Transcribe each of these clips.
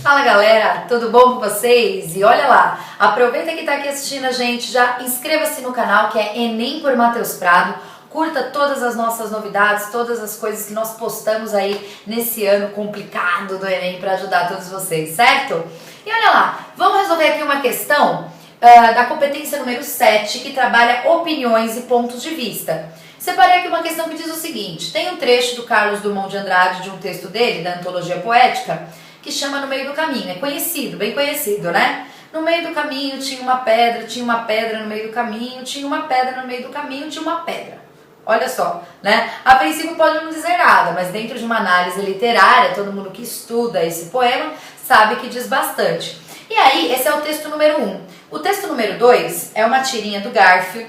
Fala galera, tudo bom com vocês? E olha lá, aproveita que tá aqui assistindo a gente, já inscreva-se no canal que é Enem por Matheus Prado, curta todas as nossas novidades, todas as coisas que nós postamos aí nesse ano complicado do Enem para ajudar todos vocês, certo? E olha lá, vamos resolver aqui uma questão da competência número 7 que trabalha opiniões e pontos de vista. Separei aqui uma questão que diz o seguinte: tem um trecho do Carlos Drummond de Andrade, de um texto dele, da Antologia Poética, que chama No Meio do Caminho. É conhecido, bem conhecido, né? No meio do caminho tinha uma pedra no meio do caminho, tinha uma pedra no meio do caminho, tinha uma pedra. Olha só, né? A princípio pode não dizer nada, mas dentro de uma análise literária, todo mundo que estuda esse poema sabe que diz bastante. E aí, esse é o texto número 1. O texto número 2 é uma tirinha do Garfield.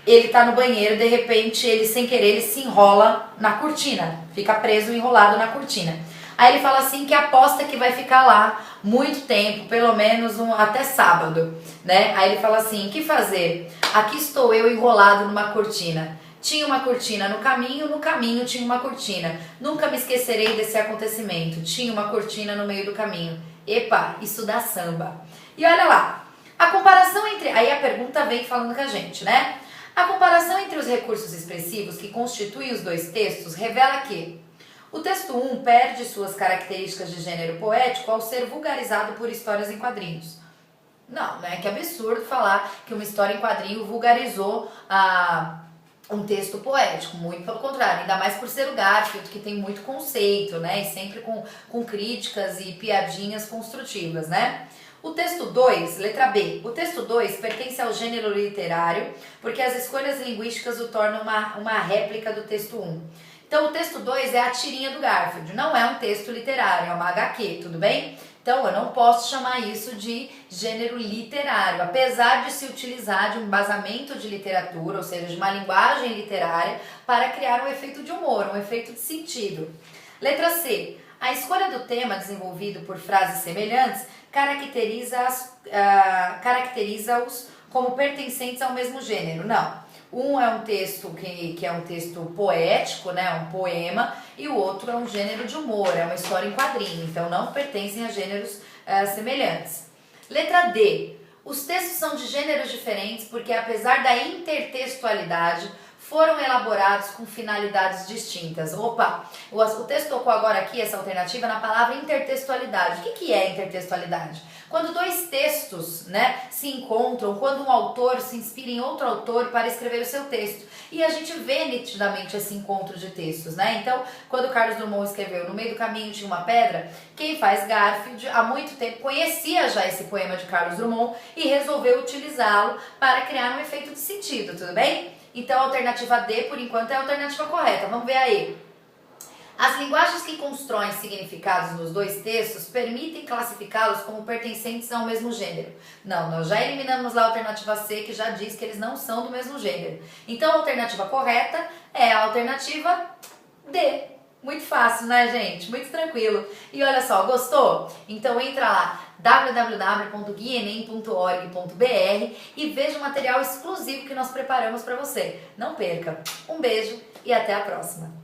Ele tá no banheiro, de repente, ele sem querer, ele se enrola na cortina. Fica preso, enrolado na cortina. Aí ele fala assim que aposta que vai ficar lá muito tempo, pelo menos até sábado, né? Aí ele fala assim: o que fazer? Aqui estou eu enrolado numa cortina. Tinha uma cortina no caminho tinha uma cortina. Nunca me esquecerei desse acontecimento. Tinha uma cortina no meio do caminho. Epa, isso dá samba. E olha lá, a comparação entre... Aí a pergunta vem falando com a gente, né? A comparação entre os recursos expressivos que constituem os dois textos revela que o texto 1 perde suas características de gênero poético ao ser vulgarizado por histórias em quadrinhos. Não, né? Que absurdo falar que uma história em quadrinho vulgarizou um texto poético, muito pelo contrário, ainda mais por ser o Garfield, que tem muito conceito, né? E sempre com críticas e piadinhas construtivas, né? O texto 2, letra B, o texto 2 pertence ao gênero literário porque as escolhas linguísticas o tornam uma réplica do texto 1. Então o texto 2 é a tirinha do Garfield, não é um texto literário, é uma HQ, tudo bem? Então eu não posso chamar isso de gênero literário, apesar de se utilizar de um embasamento de literatura, ou seja, de uma linguagem literária, para criar um efeito de humor, um efeito de sentido. Letra C. A escolha do tema desenvolvido por frases semelhantes caracteriza-os como pertencentes ao mesmo gênero. Não. Um é um texto que é um texto poético, né, um poema, e o outro é um gênero de humor, é uma história em quadrinho, então não pertencem a gêneros semelhantes. Letra D. Os textos são de gêneros diferentes porque, apesar da intertextualidade, foram elaborados com finalidades distintas. Opa, o texto tocou agora aqui, essa alternativa, na palavra intertextualidade. O que é intertextualidade? Quando dois textos, né, se encontram, quando um autor se inspira em outro autor para escrever o seu texto. E a gente vê nitidamente esse encontro de textos, né? Então, quando Carlos Drummond escreveu No Meio do Caminho tinha uma pedra, quem faz Garfield há muito tempo conhecia já esse poema de Carlos Drummond e resolveu utilizá-lo para criar um efeito de sentido, tudo bem? Então a alternativa D, por enquanto, é a alternativa correta. Vamos ver aí. As linguagens que constroem significados nos dois textos permitem classificá-los como pertencentes ao mesmo gênero. Não, nós já eliminamos lá a alternativa C, que já diz que eles não são do mesmo gênero. Então a alternativa correta é a alternativa D. Muito fácil, né, gente? Muito tranquilo. E olha só, gostou? Então entra lá, www.guienem.org.br e veja o material exclusivo que nós preparamos para você. Não perca. Um beijo e até a próxima.